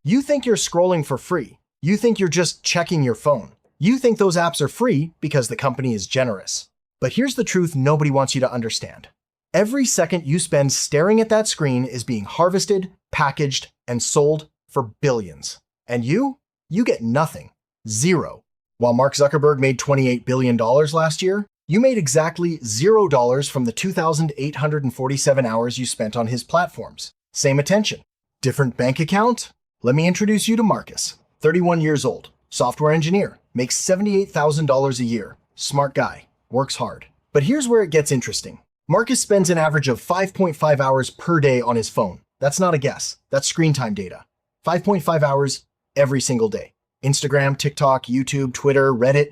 You think you're scrolling for free. You think you're just checking your phone. You think those apps are free because the company is generous. But here's the truth nobody wants you to understand. Every second you spend staring at that screen is being harvested, packaged, and sold for billions. And you get nothing. Zero. While Mark Zuckerberg made $28 billion last year, you made exactly $0 from the 2,847 hours you spent on his platforms. Same attention. Different bank account? Let me introduce you to Marcus. 31 years old, software engineer, makes $78,000 a year. Smart guy, works hard. But here's where it gets interesting. Marcus spends an average of 5.5 hours per day on his phone. That's not a guess. That's screen time data. 5.5 hours every single day. Instagram, TikTok, YouTube, Twitter, Reddit.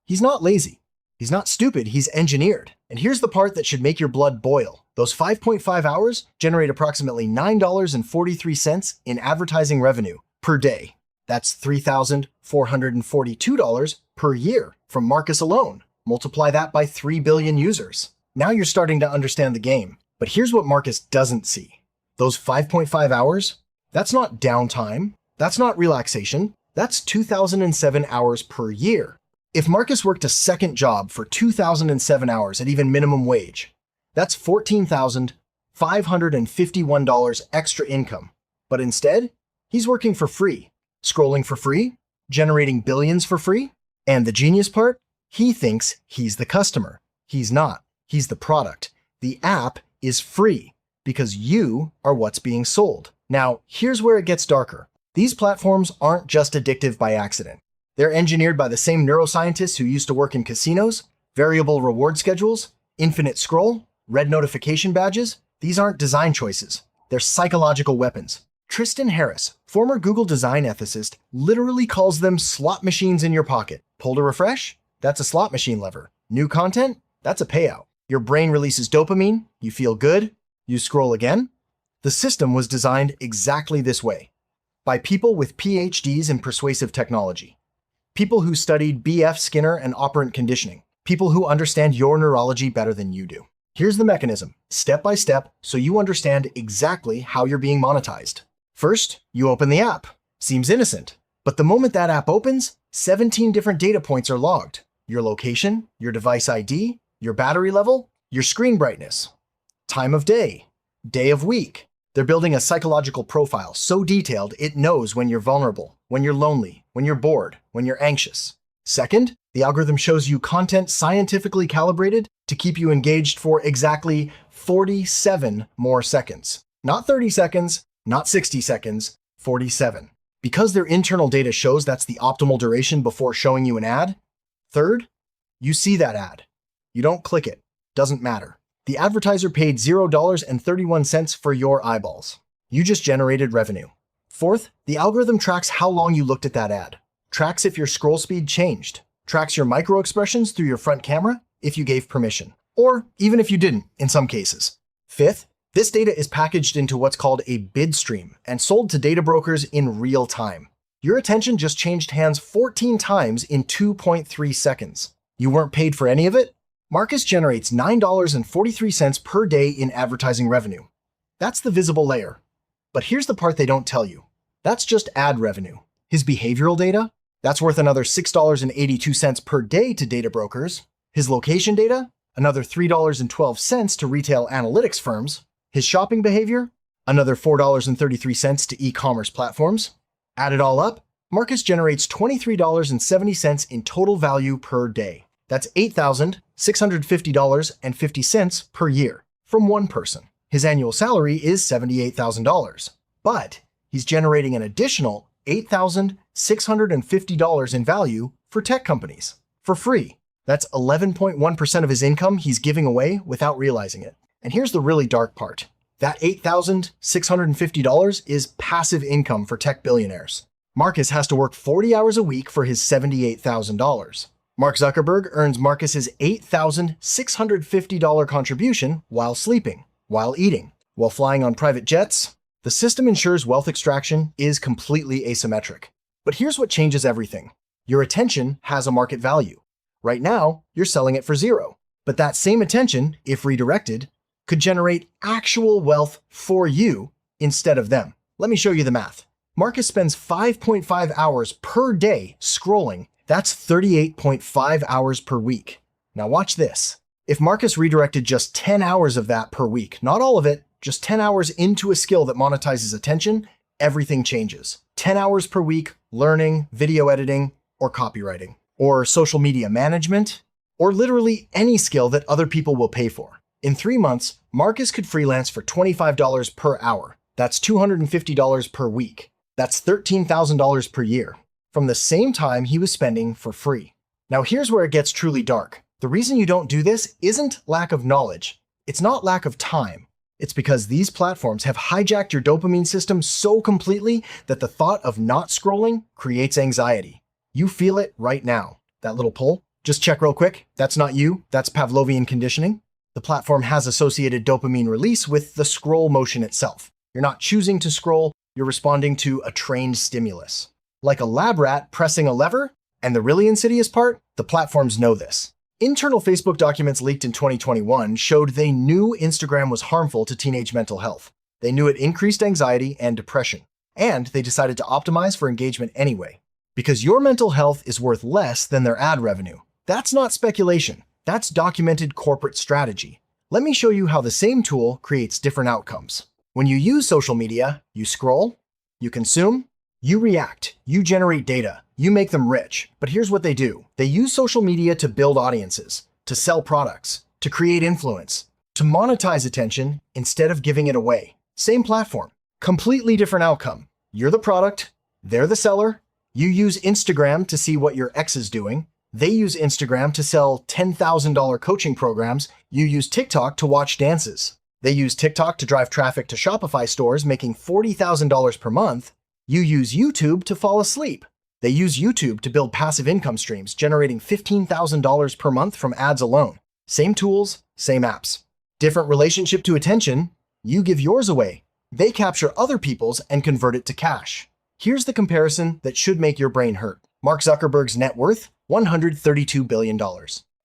He's not lazy. He's not stupid. He's engineered. And here's the part that should make your blood boil. Those 5.5 hours generate approximately $9.43 in advertising revenue per day. That's $3,442 per year from Marcus alone. Multiply that by 3 billion users. Now you're starting to understand the game. But here's what Marcus doesn't see. Those 5.5 hours, that's not downtime. That's not relaxation. That's 2,007 hours per year. If Marcus worked a second job for 2,007 hours at even minimum wage, that's $14,551 extra income. But instead, he's working for free, scrolling for free, generating billions for free. And the genius part? He thinks he's the customer. He's not. He's the product. The app is free because you are what's being sold. Now, here's where it gets darker. These platforms aren't just addictive by accident. They're engineered by the same neuroscientists who used to work in casinos, variable reward schedules, infinite scroll, red notification badges. These aren't design choices. They're psychological weapons. Tristan Harris, former Google design ethicist, literally calls them slot machines in your pocket. Pull to refresh? That's a slot machine lever. New content? That's a payout. Your brain releases dopamine, you feel good, you scroll again. The system was designed exactly this way, by people with PhDs in persuasive technology. People who studied B.F. Skinner and operant conditioning. People who understand your neurology better than you do. Here's the mechanism, step by step, so you understand exactly how you're being monetized. First, you open the app. Seems innocent. But the moment that app opens, 17 different data points are logged. Your location, your device ID, your battery level, your screen brightness, time of day of week. They're building a psychological profile so detailed it knows when you're vulnerable, when you're lonely, when you're bored, when you're anxious. Second, the algorithm shows you content scientifically calibrated to keep you engaged for exactly 47 more seconds. Not 30 seconds, not 60 seconds, 47. Because their internal data shows that's the optimal duration before showing you an ad. Third, you see that ad. You don't click it. Doesn't matter. The advertiser paid $0.31 for your eyeballs. You just generated revenue. Fourth, the algorithm tracks how long you looked at that ad. Tracks if your scroll speed changed. Tracks your micro expressions through your front camera if you gave permission. Or even if you didn't, in some cases. Fifth, this data is packaged into what's called a bid stream and sold to data brokers in real time. Your attention just changed hands 14 times in 2.3 seconds. You weren't paid for any of it? Marcus generates $9.43 per day in advertising revenue. That's the visible layer. But here's the part they don't tell you. That's just ad revenue. His behavioral data? That's worth another $6.82 per day to data brokers. His location data? Another $3.12 to retail analytics firms. His shopping behavior? Another $4.33 to e-commerce platforms. Add it all up, Marcus generates $23.70 in total value per day. That's $8,650.50 per year from one person. His annual salary is $78,000, but he's generating an additional $8,650 in value for tech companies for free. That's 11.1% of his income he's giving away without realizing it. And here's the really dark part. That $8,650 is passive income for tech billionaires. Marcus has to work 40 hours a week for his $78,000. Mark Zuckerberg earns Marcus's $8,650 contribution while sleeping, while eating, while flying on private jets. The system ensures wealth extraction is completely asymmetric. But here's what changes everything. Your attention has a market value. Right now, you're selling it for $0. But that same attention, if redirected, could generate actual wealth for you instead of them. Let me show you the math. Marcus spends 5.5 hours per day scrolling. That's 38.5 hours per week. Now watch this. If Marcus redirected just 10 hours of that per week, not all of it, just 10 hours into a skill that monetizes attention, everything changes. 10 hours per week, learning, video editing, or copywriting, or social media management, or literally any skill that other people will pay for. In 3 months, Marcus could freelance for $25 per hour. That's $250 per week. That's $13,000 per year, from the same time he was spending for free. Now here's where it gets truly dark. The reason you don't do this isn't lack of knowledge. It's not lack of time. It's because these platforms have hijacked your dopamine system so completely that the thought of not scrolling creates anxiety. You feel it right now. That little pull? Just check real quick. That's not you. That's Pavlovian conditioning. The platform has associated dopamine release with the scroll motion itself. You're not choosing to scroll, you're responding to a trained stimulus. Like a lab rat pressing a lever, and the really insidious part, the platforms know this. Internal Facebook documents leaked in 2021 showed they knew Instagram was harmful to teenage mental health. They knew it increased anxiety and depression, and they decided to optimize for engagement anyway. Because your mental health is worth less than their ad revenue. That's not speculation. That's documented corporate strategy. Let me show you how the same tool creates different outcomes. When you use social media, you scroll, you consume, you react, you generate data, you make them rich. But here's what they do. They use social media to build audiences, to sell products, to create influence, to monetize attention instead of giving it away. Same platform, completely different outcome. You're the product, they're the seller. You use Instagram to see what your ex is doing. They use Instagram to sell $10,000 coaching programs. You use TikTok to watch dances. They use TikTok to drive traffic to Shopify stores, making $40,000 per month. You use YouTube to fall asleep. They use YouTube to build passive income streams, generating $15,000 per month from ads alone. Same tools, same apps. Different relationship to attention. You give yours away. They capture other people's and convert it to cash. Here's the comparison that should make your brain hurt. Mark Zuckerberg's net worth, $132 billion.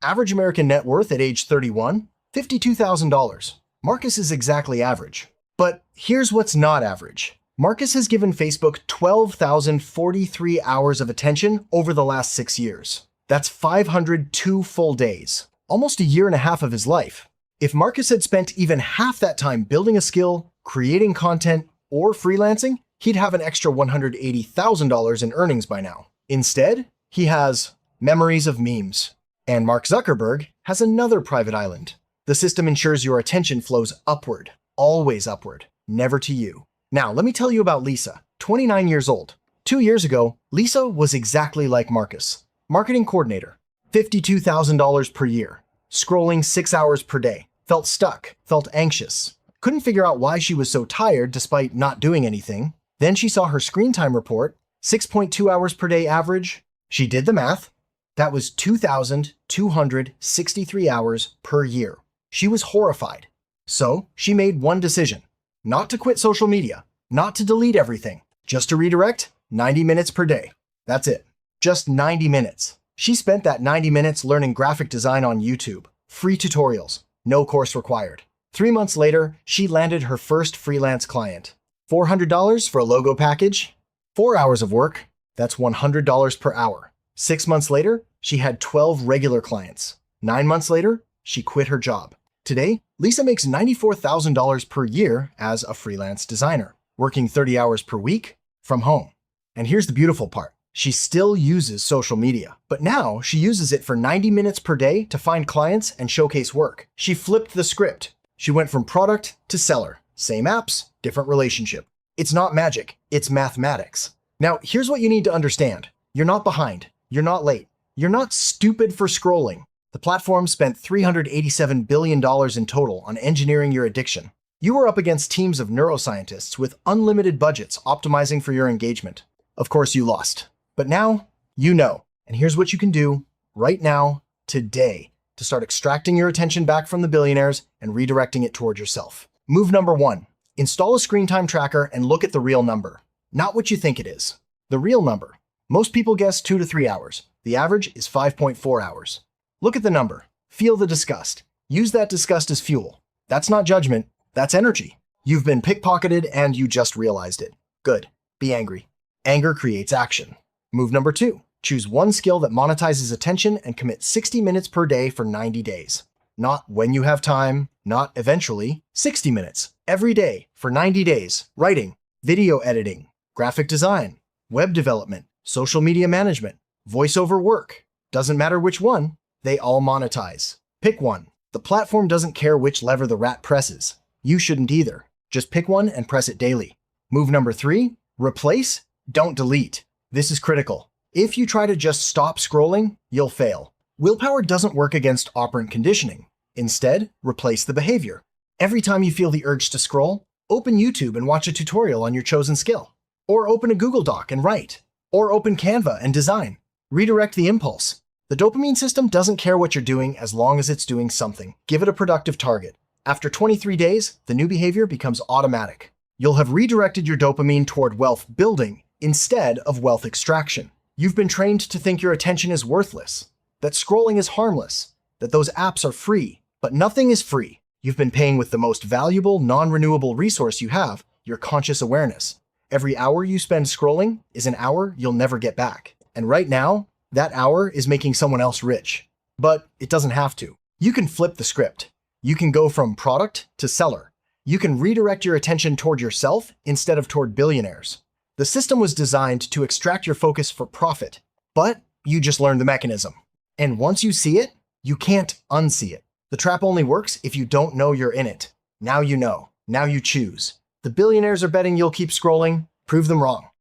Average American net worth at age 31, $52,000. Marcus is exactly average. But here's what's not average. Marcus has given Facebook 12,043 hours of attention over the last 6 years. That's 502 full days, almost a year and a half of his life. If Marcus had spent even half that time building a skill, creating content, or freelancing, he'd have an extra $180,000 in earnings by now. Instead, he has memories of memes. And Mark Zuckerberg has another private island. The system ensures your attention flows upward, always upward, never to you. Now, let me tell you about Lisa, 29 years old. 2 years ago, Lisa was exactly like Marcus. Marketing coordinator, $52,000 per year, scrolling 6 hours per day, felt stuck, felt anxious, couldn't figure out why she was so tired despite not doing anything. Then she saw her screen time report, 6.2 hours per day average. She did the math. That was 2,263 hours per year. She was horrified. So she made one decision, not to quit social media, not to delete everything, just to redirect 90 minutes per day. That's it. Just 90 minutes. She spent that 90 minutes learning graphic design on YouTube, free tutorials, no course required. 3 months later, she landed her first freelance client. $400 for a logo package, 4 hours of work, that's $100 per hour. 6 months later, she had 12 regular clients. 9 months later, she quit her job. Today, Lisa makes $94,000 per year as a freelance designer, working 30 hours per week from home. And here's the beautiful part. She still uses social media, but now she uses it for 90 minutes per day to find clients and showcase work. She flipped the script. She went from product to seller. Same apps, different relationship. It's not magic, it's mathematics. Now, here's what you need to understand. You're not behind. You're not late. You're not stupid for scrolling. The platform spent $387 billion in total on engineering your addiction. You were up against teams of neuroscientists with unlimited budgets optimizing for your engagement. Of course, you lost. But now, you know. And here's what you can do right now, today, to start extracting your attention back from the billionaires and redirecting it toward yourself. Move number 1. Install a screen time tracker and look at the real number. Not what you think it is. The real number. Most people guess 2 to 3 hours. The average is 5.4 hours. Look at the number. Feel the disgust. Use that disgust as fuel. That's not judgment. That's energy. You've been pickpocketed and you just realized it. Good. be angry. Anger creates action. Move number 2. Choose one skill that monetizes attention and commit 60 minutes per day for 90 days. Not when you have time, not eventually, 60 minutes. Every day for 90 days. Writing, video editing, graphic design, web development, social media management, voiceover work. Doesn't matter which one, they all monetize. Pick one. The platform doesn't care which lever the rat presses. You shouldn't either. Just pick one and press it daily. Move number 3, replace, don't delete. This is critical. If you try to just stop scrolling, you'll fail. Willpower doesn't work against operant conditioning. Instead, replace the behavior. Every time you feel the urge to scroll, open YouTube and watch a tutorial on your chosen skill. Or open a Google Doc and write. Or open Canva and design. Redirect the impulse. The dopamine system doesn't care what you're doing as long as it's doing something. Give it a productive target. After 23 days, the new behavior becomes automatic. You'll have redirected your dopamine toward wealth building instead of wealth extraction. You've been trained to think your attention is worthless, that scrolling is harmless, that those apps are free, but nothing is free. You've been paying with the most valuable, non-renewable resource you have, your conscious awareness. Every hour you spend scrolling is an hour you'll never get back. And right now, that hour is making someone else rich. But it doesn't have to. You can flip the script. You can go from product to seller. You can redirect your attention toward yourself instead of toward billionaires. The system was designed to extract your focus for profit, but you just learned the mechanism. And once you see it, you can't unsee it. The trap only works if you don't know you're in it. Now you know. Now you choose. The billionaires are betting you'll keep scrolling. Prove them wrong.